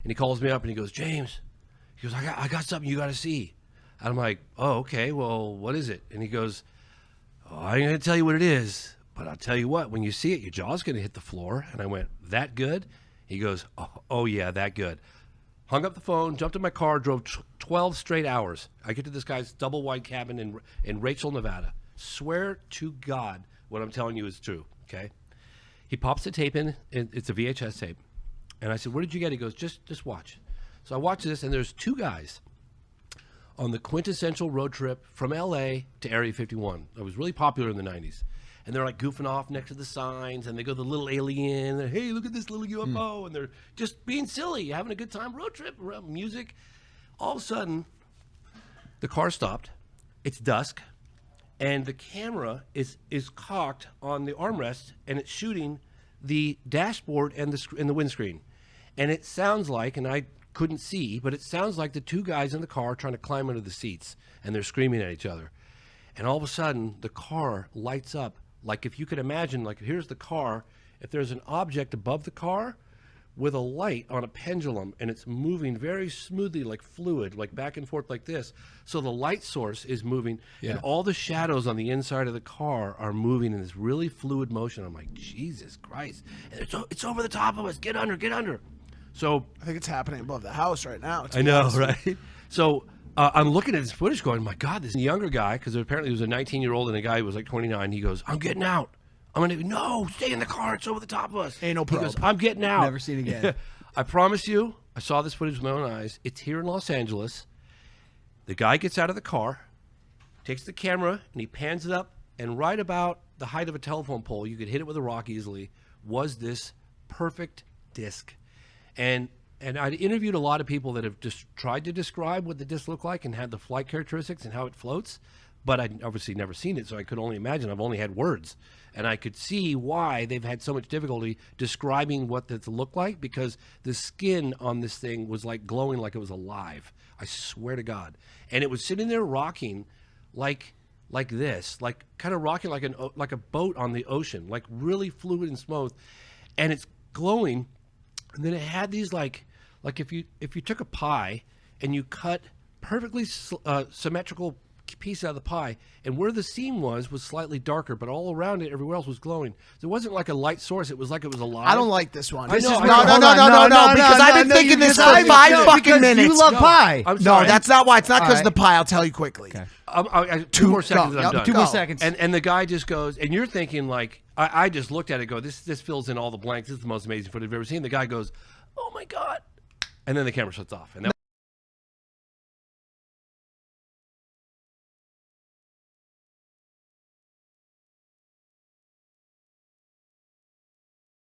And he calls me up and he goes, James, he goes, I got something you got to see. And I'm like, oh, okay, well, what is it? And he goes, oh, I ain't going to tell you what it is, but I'll tell you what, when you see it, your jaw's going to hit the floor. And I went, that good? He goes, oh yeah, that good. Hung up the phone, jumped in my car, drove 12 straight hours. I get to this guy's double wide cabin in Rachel, Nevada. Swear to God what I'm telling you is true, okay? He pops the tape in, it's a VHS tape. And I said, where did you get it? He goes, just watch. So I watch this, and there's two guys on the quintessential road trip from LA to Area 51. It was really popular in the 90s. And they're like goofing off next to the signs, and they go the little alien, and hey, look at this little UFO, and they're just being silly, having a good time, road trip, music. All of a sudden, the car stopped. It's dusk, and the camera is cocked on the armrest, and it's shooting the dashboard and the windscreen. And it sounds like, and I couldn't see, but it sounds like the two guys in the car trying to climb under the seats, and they're screaming at each other. And all of a sudden, the car lights up. Like if you could imagine, like here's the car, if there's an object above the car with a light on a pendulum and it's moving very smoothly like fluid, like back and forth like this. So the light source is moving and all the shadows on the inside of the car are moving in this really fluid motion. I'm like, Jesus Christ. And it's over the top of us. Get under, get under. So I think it's happening above the house right now. I know, right? So I'm looking at this footage going, my God, this younger guy, because apparently there was a 19-year-old and a guy who was like 29. He goes, I'm getting out. I'm going to, no, stay in the car. It's over the top of us. Ain't no probe. He goes, I'm getting out. Never seen again. I promise you, I saw this footage with my own eyes. It's here in Los Angeles. The guy gets out of the car, takes the camera, and he pans it up, and right about the height of a telephone pole, you could hit it with a rock easily, was this perfect disc. And I interviewed a lot of people that have just tried to describe what the disc looked like and had the flight characteristics and how it floats, but I'd obviously never seen it, so I could only imagine. I've only had words. And I could see why they've had so much difficulty describing what this looked like, because the skin on this thing was like glowing like it was alive. I swear to God. And it was sitting there rocking like this, like kind of rocking like a boat on the ocean, like really fluid and smooth. And it's glowing. And then it had these like if you took a pie and you cut perfectly symmetrical piece out of the pie, and where the seam was slightly darker, but all around it, everywhere else was glowing. So it wasn't like a light source; it was like it was alive. I don't like this one. No, because I've been thinking this for 5 fucking minutes. You love pie. I'm No, sorry. that's not why. It's not because All of the pie. I'll tell you quickly. Okay. 2 more seconds. And I'm done. 2 more seconds. And the guy just goes, and you're thinking like, I just looked at it, and go, this fills in all the blanks. This is the most amazing footage I've ever seen. The guy goes, oh my God, and then the camera shuts off, and that